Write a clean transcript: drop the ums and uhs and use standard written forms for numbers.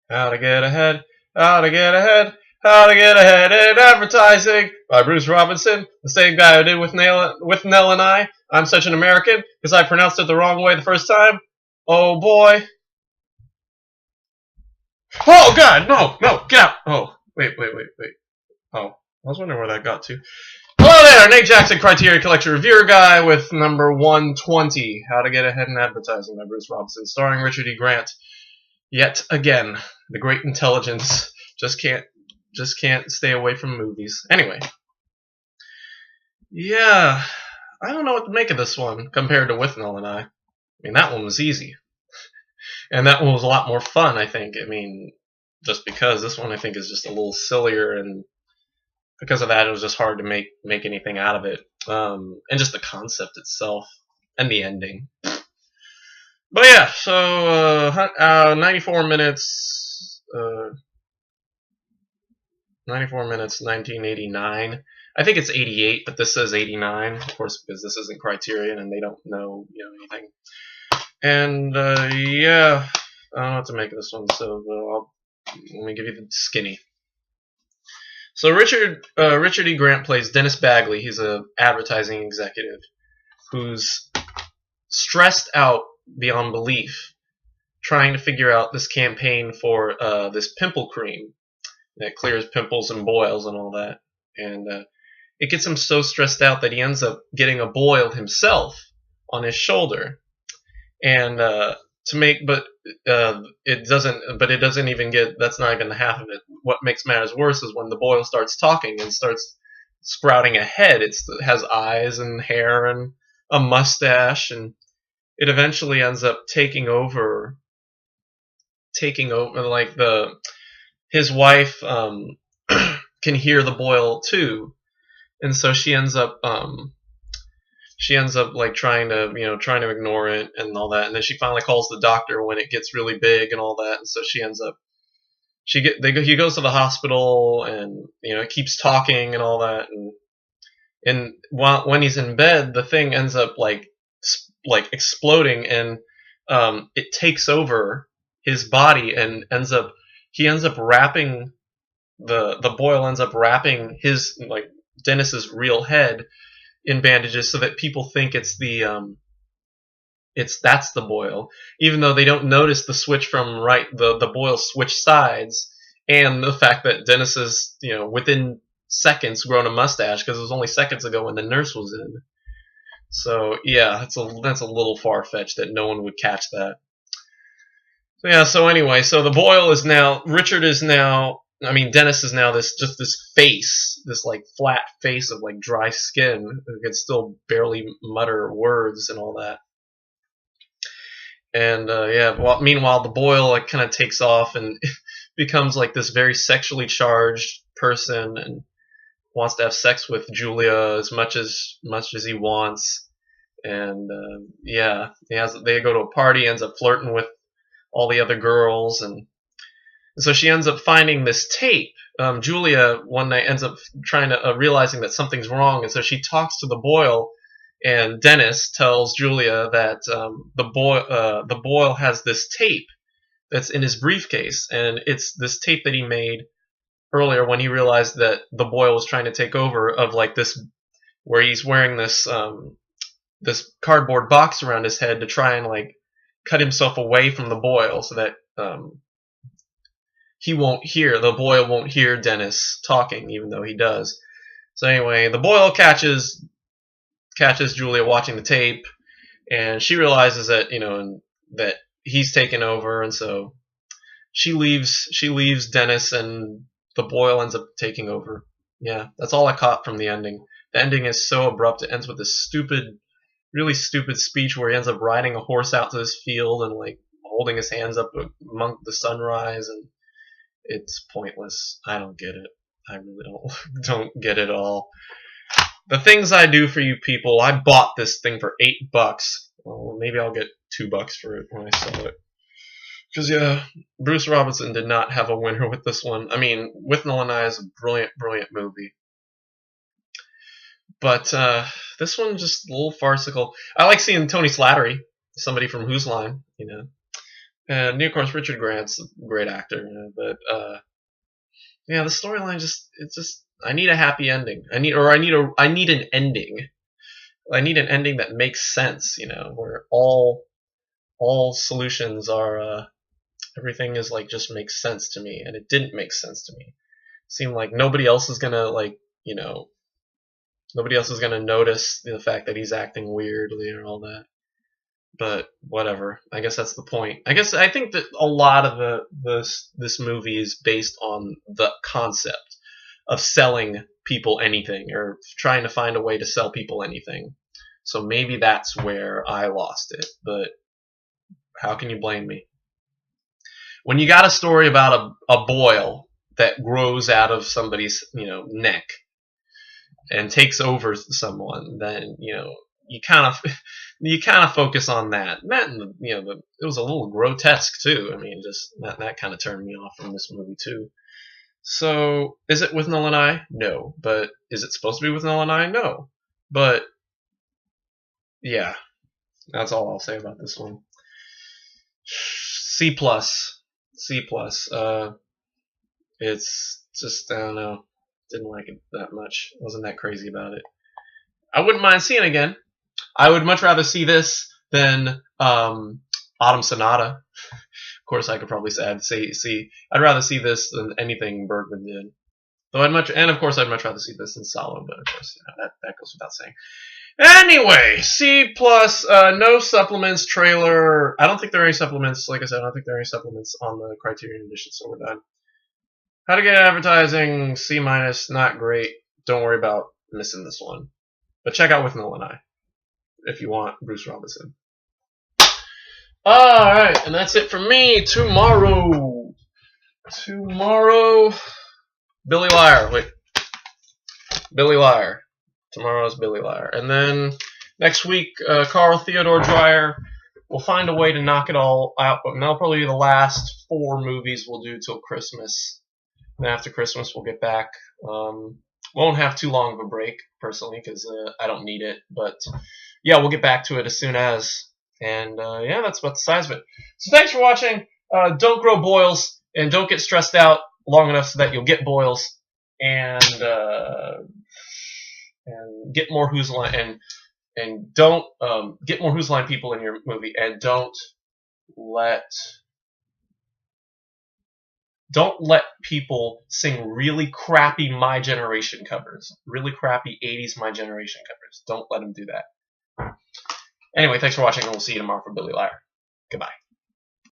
How to get ahead, how to get ahead, how to get ahead in advertising by Bruce Robinson, the same guy who did with Nell and I. I'm such an American because I pronounced it the wrong way the first time. Oh boy. Oh god, no, no, get out. Oh, wait. Oh, I was wondering where that got to. Hello there, Nate Jackson, Criterion Collection Reviewer Guy with number 120, How to Get Ahead in Advertising by Bruce Robinson, starring Richard E. Grant. Yet again, the great intelligence just can't stay away from movies. Anyway, yeah, I don't know what to make of this one compared to Withnell and I. I mean, that one was easy, and that one was a lot more fun. I think. I mean, just because this one I think is just a little sillier, and because of that, it was just hard to make anything out of it, and just the concept itself and the ending. But yeah, so 94 minutes, 1989. I think it's 88, but this says 89, of course, because this isn't Criterion and they don't know, anything. And yeah, I don't know what to make of this one, so let me give you the skinny. So Richard E. Grant plays Dennis Bagley. He's an advertising executive who's stressed out beyond belief, trying to figure out this campaign for this pimple cream that clears pimples and boils and all that. And it gets him so stressed out that he ends up getting a boil himself on his shoulder. And it doesn't even get, that's not even the half of it. What makes matters worse is when the boil starts talking and starts sprouting a head. It has eyes and hair and a mustache, and it eventually ends up taking over like his wife can hear the boil too, and so she ends up like trying to ignore it and all that, and then she finally calls the doctor when it gets really big and all that, and so he goes to the hospital, and it keeps talking and all that, and when he's in bed, the thing ends up like exploding, and it takes over his body, and he ends up wrapping the boil ends up wrapping his, like, Dennis's real head in bandages so that people think that's the boil, even though they don't notice the switch from the boil switch sides, and the fact that Dennis is within seconds grown a mustache, because it was only seconds ago when the nurse was in. So yeah, that's a little far-fetched that no one would catch that. So yeah, so anyway, so the boil is now, Dennis is now this face, this like flat face of like dry skin who can still barely mutter words and all that. And meanwhile the boil like kind of takes off and becomes like this very sexually charged person, and wants to have sex with Julia as much as he wants. And they go to a party, ends up flirting with all the other girls, and so she ends up finding this tape. Julia one night ends up trying to realizing that something's wrong, and so she talks to the boil, and Dennis tells Julia that the boil has this tape that's in his briefcase, and it's this tape that he made earlier when he realized that the boil was trying to take over, of like this, where he's wearing this this cardboard box around his head to try and like cut himself away from the boil, so that the boil won't hear Dennis talking, even though he does. So anyway, the boil catches Julia watching the tape, and she realizes that that he's taken over, and so she leaves Dennis, and the boil ends up taking over. Yeah, that's all I caught from the ending. The ending is so abrupt. It ends with this really stupid speech where he ends up riding a horse out to this field and like holding his hands up among the sunrise, and it's pointless. I don't get it. I really don't get it at all. The things I do for you people. I bought this thing for $8. Well, maybe I'll get $2 for it when I sell it. Because yeah, Bruce Robinson did not have a winner with this one. I mean, Withnell and I is a brilliant movie, but this one just a little farcical. I like seeing Tony Slattery, somebody from Whose Line, And of course, Richard Grant's a great actor, but yeah, the storyline just I need a happy ending. I need an ending. I need an ending that makes sense, where all solutions are everything is like just makes sense to me, and it didn't make sense to me. It seemed like nobody else is gonna nobody else is gonna notice the fact that he's acting weirdly or all that. But whatever. I guess that's the point. I think that a lot of this movie is based on the concept of selling people anything or trying to find a way to sell people anything. So maybe that's where I lost it. But how can you blame me? When you got a story about a boil that grows out of somebody's neck and takes over someone, then you kind of focus on that. And that it was a little grotesque too. I mean, just that kind of turned me off from this movie too. So, is it with Nolan I? No. But is it supposed to be with Nolan I? No. But yeah, that's all I'll say about this one. C plus, C plus. It's just I don't know. Didn't like it that much. Wasn't that crazy about it. I wouldn't mind seeing it again. I would much rather see this than Autumn Sonata. Of course, I could probably say I'd rather see this than anything Bergman did. Though I'd much rather see this than Salo, but of course, that goes without saying. Anyway, C plus, no supplements trailer. I don't think there are any supplements. Like I said, I don't think there are any supplements on the Criterion edition, so we're done. How to get advertising, C minus, not great. Don't worry about missing this one. But check out With Nolan I if you want Bruce Robinson. Alright, and that's it for me. Tomorrow, Billy Liar. Wait. Billy Liar. Tomorrow's Billy Liar. And then next week, Carl Theodore Dreyer. We'll find a way to knock it all out, but that'll probably be the last 4 movies we'll do till Christmas. And after Christmas, we'll get back. Won't have too long of a break, personally, because I don't need it. But yeah, we'll get back to it as soon as. And yeah, that's about the size of it. So thanks for watching. Don't grow boils, and don't get stressed out long enough so that you'll get boils. And get more Who's Line, and don't get more Who's Line people in your movie, and don't let people sing really crappy My Generation covers, really crappy 80s My Generation covers. Don't let them do that. Anyway, thanks for watching, and we'll see you tomorrow for Billy Liar. Goodbye.